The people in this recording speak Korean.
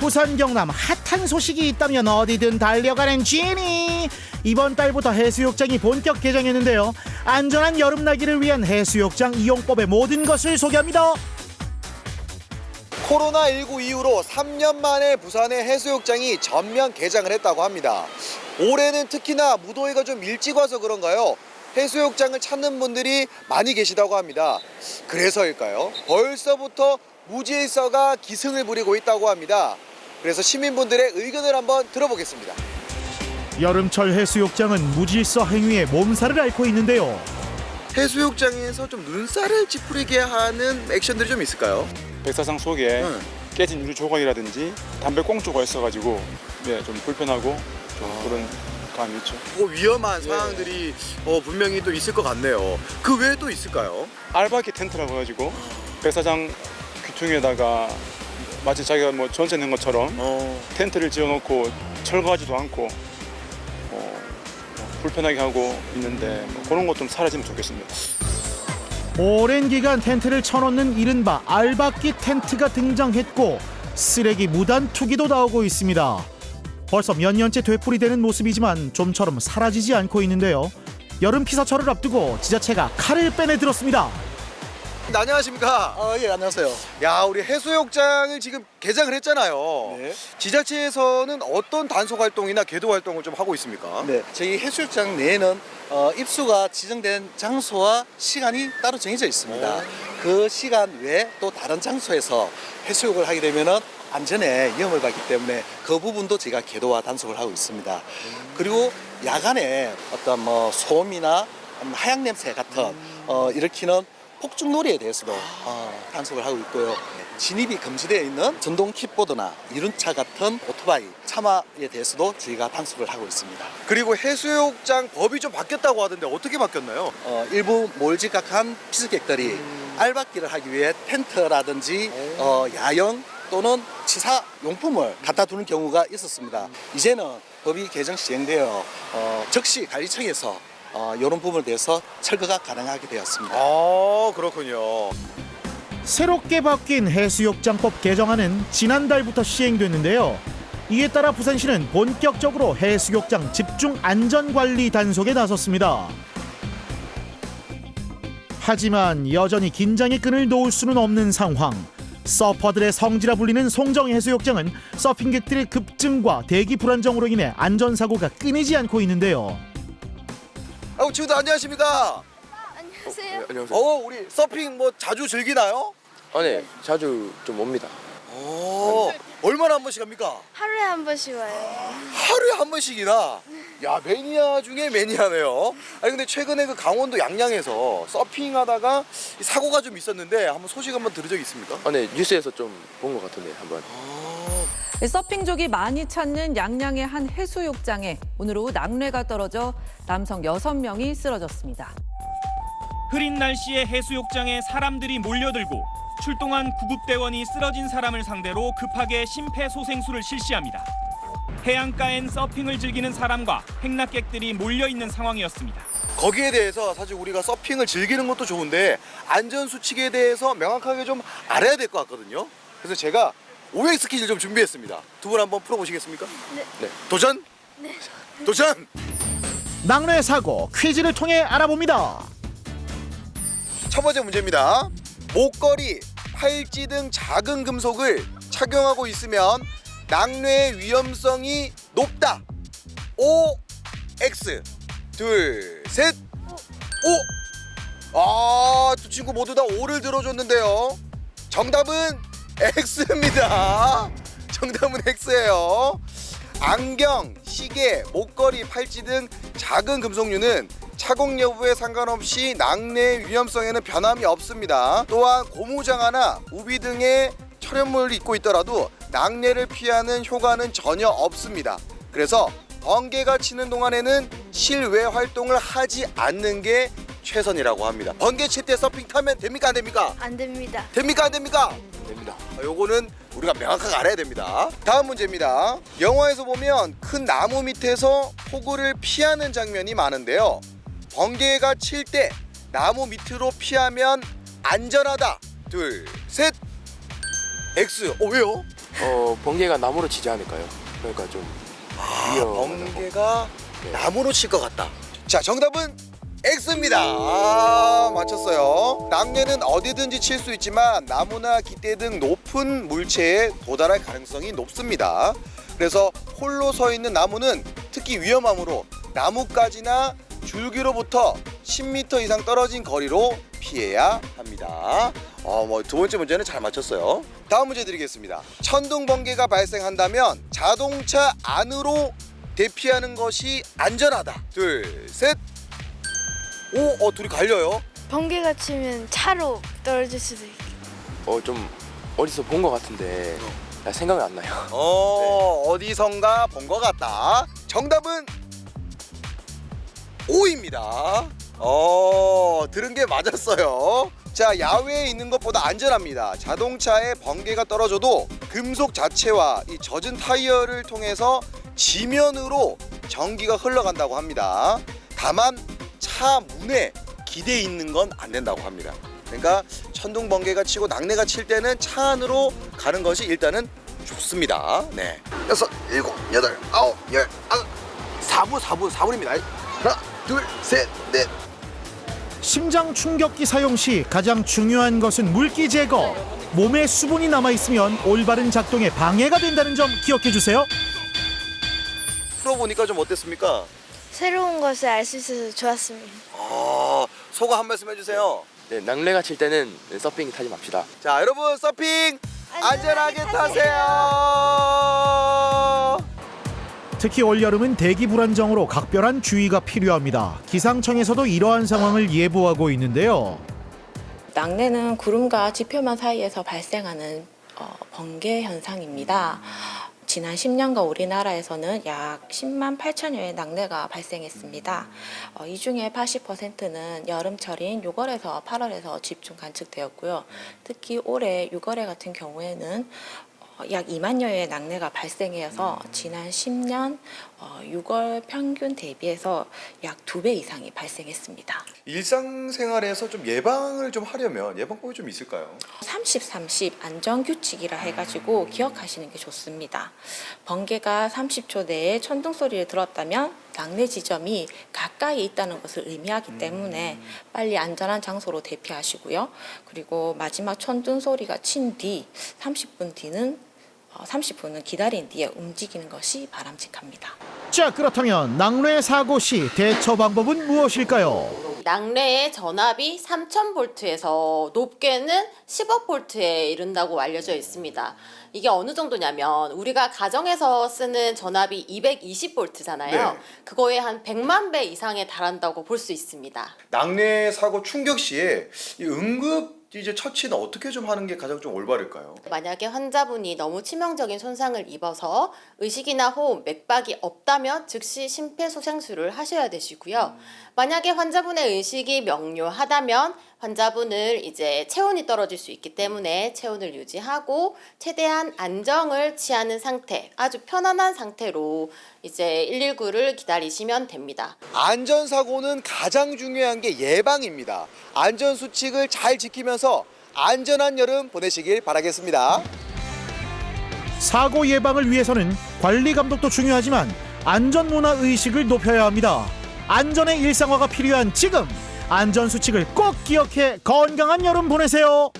부산 경남 핫한 소식이 있다면 어디든 달려가는 지니. 이번 달부터 해수욕장이 본격 개장했는데요. 안전한 여름나기를 위한 해수욕장 이용법의 모든 것을 소개합니다. 코로나19 이후로 3년 만에 부산의 해수욕장이 전면 개장을 했다고 합니다. 올해는 특히나 무더위가 좀 일찍 와서 그런가요? 해수욕장을 찾는 분들이 많이 계시다고 합니다. 그래서일까요? 벌써부터 무질서가 기승을 부리고 있다고 합니다. 그래서 시민분들의 의견을 한번 들어보겠습니다. 여름철 해수욕장은 무질서 행위에 몸살을 앓고 있는데요. 해수욕장에서 좀 눈살을 찌푸리게 하는 액션들이 좀 있을까요? 백사장 속에 깨진 유리 조각이라든지 담배 꽁초가 있어가지고 좀 불편하고 좀 그런 감이 있죠. 위험한 상황들이 분명히 또 있을 것 같네요. 그 외에 또 있을까요? 알바기 텐트라고 해가지고 백사장 귀퉁이에다가 마치 자기가 뭐 전세 낸 것처럼 텐트를 지어놓고 철거하지도 않고 불편하게 하고 있는데 그런 것 좀 사라지면 좋겠습니다. 오랜 기간 텐트를 쳐놓는 이른바 알박기 텐트가 등장했고 쓰레기 무단 투기도 나오고 있습니다. 벌써 몇 년째 되풀이되는 모습이지만 좀처럼 사라지지 않고 있는데요. 여름 피서철을 앞두고 지자체가 칼을 빼내들었습니다. 네, 안녕하십니까? 예, 안녕하세요. 야, 우리 해수욕장을 지금 개장을 했잖아요. 네. 지자체에서는 어떤 단속 활동이나 계도 활동을 좀 하고 있습니까? 네, 저희 해수욕장 내에는 입수가 지정된 장소와 시간이 따로 정해져 있습니다. 그 시간 외에 또 다른 장소에서 해수욕을 하게 되면은 안전에 위험을 받기 때문에 그 부분도 제가 계도와 단속을 하고 있습니다. 그리고 야간에 어떤 소음이나 하양 냄새 같은 일으키는 폭죽놀이에 대해서도 단속을 하고 있고요. 진입이 금지되어 있는 전동 킥보드나 이륜차 같은 오토바이, 차마에 대해서도 저희가 단속을 하고 있습니다. 그리고 해수욕장 법이 좀 바뀌었다고 하던데 어떻게 바뀌었나요? 일부 몰지각한 피서객들이 알박기를 하기 위해 텐트라든지 야영 또는 치사 용품을 갖다 두는 경우가 있었습니다. 이제는 법이 개정 시행되어 적시관리청에서 이런 부분에 대해서 철거가 가능하게 되었습니다. 그렇군요. 새롭게 바뀐 해수욕장법 개정안은 지난달부터 시행됐는데요. 이에 따라 부산시는 본격적으로 해수욕장 집중 안전관리 단속에 나섰습니다. 하지만 여전히 긴장의 끈을 놓을 수는 없는 상황. 서퍼들의 성지라 불리는 송정해수욕장은 서핑객들의 급증과 대기 불안정으로 인해 안전사고가 끊이지 않고 있는데요. 친구들 안녕하십니까? 안녕하세요. 우리 서핑 자주 즐기나요? 네, 자주 좀 옵니다. 얼마나 한 번씩 합니까? 하루에 한 번씩 와요. 하루에 한 번씩이나? 야, 매니아 중에 매니아네요. 아니 근데 최근에 그 강원도 양양에서 서핑하다가 사고가 좀 있었는데 한번 소식 한번 들은 적 있습니까? 네, 뉴스에서 좀 본 것 같은데 한번. 서핑족이 많이 찾는 양양의 한 해수욕장에 오늘 오후 낙뢰가 떨어져 남성 6명이 쓰러졌습니다. 흐린 날씨에 해수욕장에 사람들이 몰려들고 출동한 구급대원이 쓰러진 사람을 상대로 급하게 심폐소생술을 실시합니다. 해안가엔 서핑을 즐기는 사람과 행락객들이 몰려있는 상황이었습니다. 거기에 대해서 사실 우리가 서핑을 즐기는 것도 좋은데 안전수칙에 대해서 명확하게 좀 알아야 될 것 같거든요. 그래서 제가 OX 퀴즈를 좀 준비했습니다. 두 분 한번 풀어보시겠습니까? 네. 도전? 네. 도전! 낙뢰 사고 퀴즈를 통해 알아봅니다. 첫 번째 문제입니다. 목걸이, 팔찌 등 작은 금속을 착용하고 있으면 낙뢰의 위험성이 높다. O, X. 둘, 셋. O. 두 친구 모두 다 O를 들어줬는데요. 정답은 X입니다. 정답은 X예요. 안경, 시계, 목걸이, 팔찌 등 작은 금속류는 착용 여부에 상관없이 낙뢰 위험성에는 변함이 없습니다. 또한 고무장화나 우비 등의 촬영물을 입고 있더라도 낙뢰를 피하는 효과는 전혀 없습니다. 그래서 번개가 치는 동안에는 실외 활동을 하지 않는 게 최선이라고 합니다. 번개 칠 때 서핑 타면 됩니까 안 됩니까? 안 됩니다. 됩니까 안 됩니까? 됩니다. 요거는 우리가 명확하게 알아야 됩니다. 다음 문제입니다. 영화에서 보면 큰 나무 밑에서 폭우를 피하는 장면이 많은데요. 번개가 칠 때 나무 밑으로 피하면 안전하다. 둘, 셋. X. 왜요? 번개가 나무로 치지 않을까요? 그러니까 좀 위험하다고. 번개가 네. 나무로 칠 것 같다. 자, 정답은 X입니다. 맞췄어요. 낙뢰는 어디든지 칠 수 있지만 나무나 기대 등 높은 물체에 도달할 가능성이 높습니다. 그래서 홀로 서 있는 나무는 특히 위험하므로 나무까지나 줄기로부터 10m 이상 떨어진 거리로 피해야 합니다. 두 번째 문제는 잘 맞췄어요. 다음 문제 드리겠습니다. 천둥 번개가 발생한다면 자동차 안으로 대피하는 것이 안전하다. 둘, 셋. 오, 둘이 갈려요. 번개가 치면 차로 떨어질 수도 있고. 좀 어디서 본 것 같은데 생각이 안 나요. 어디선가 본 것 같다. 정답은 O입니다. 들은 게 맞았어요. 자, 야외에 있는 것보다 안전합니다. 자동차에 번개가 떨어져도 금속 자체와 이 젖은 타이어를 통해서 지면으로 전기가 흘러간다고 합니다. 다만 차 문에 기대 있는 건 안 된다고 합니다. 그러니까 천둥 번개가 치고 낙뢰가 칠 때는 차 안으로 가는 것이 일단은 좋습니다. 네. 6, 7, 8, 9, 10, 4분입니다. 하나, 둘, 셋, 넷. 심장 충격기 사용 시 가장 중요한 것은 물기 제거. 몸에 수분이 남아 있으면 올바른 작동에 방해가 된다는 점 기억해 주세요. 풀어보니까 좀 어땠습니까? 새로운 것을 알 수 있어서 좋았습니다. 소감 한 말씀 해주세요. 네, 낙뢰가 칠 때는 서핑 타지 맙시다. 자, 여러분 서핑 안전하게 타세요. 특히 올여름은 대기 불안정으로 각별한 주의가 필요합니다. 기상청에서도 이러한 상황을 예보하고 있는데요. 낙뢰는 구름과 지표면 사이에서 발생하는 번개 현상입니다. 지난 10년간 우리나라에서는 약 10만 8천여의 낙뢰가 발생했습니다. 이 중에 80%는 여름철인 6월에서 8월에서 집중 관측되었고요. 특히 올해 6월에 같은 경우에는 약 2만여의 낙뢰가 발생해서 지난 10년 6월 평균 대비해서 약 2배 이상이 발생했습니다. 일상생활에서 좀 예방을 좀 하려면 예방법이 좀 있을까요? 30-30 안전규칙이라 해가지고 기억하시는 게 좋습니다. 번개가 30초 내에 천둥 소리를 들었다면 낙뢰 지점이 가까이 있다는 것을 의미하기 때문에 빨리 안전한 장소로 대피하시고요. 그리고 마지막 천둥 소리가 친 뒤 30분은 기다린 뒤에 움직이는 것이 바람직합니다. 자, 그렇다면 낙뢰 사고 시 대처 방법은 무엇일까요? 낙뢰의 전압이 3000볼트에서 높게는 10억 볼트에 이른다고 알려져 있습니다. 이게 어느 정도냐면 우리가 가정에서 쓰는 전압이 220볼트잖아요. 네. 그거에 한 100만 배 이상에 달한다고 볼 수 있습니다. 낙뢰 사고 충격 시에 이 응급 이제 처치는 어떻게 좀 하는 게 가장 좀 올바를까요? 만약에 환자분이 너무 치명적인 손상을 입어서 의식이나 호흡, 맥박이 없다면 즉시 심폐소생술을 하셔야 되시고요. 만약에 환자분의 의식이 명료하다면 환자분을 이제 체온이 떨어질 수 있기 때문에 체온을 유지하고 최대한 안정을 취하는 상태, 아주 편안한 상태로 이제 119를 기다리시면 됩니다. 안전사고는 가장 중요한 게 예방입니다. 안전수칙을 잘 지키면서 안전한 여름 보내시길 바라겠습니다. 사고 예방을 위해서는 관리 감독도 중요하지만 안전문화 의식을 높여야 합니다. 안전의 일상화가 필요한 지금 안전수칙을 꼭 기억해 건강한 여름 보내세요.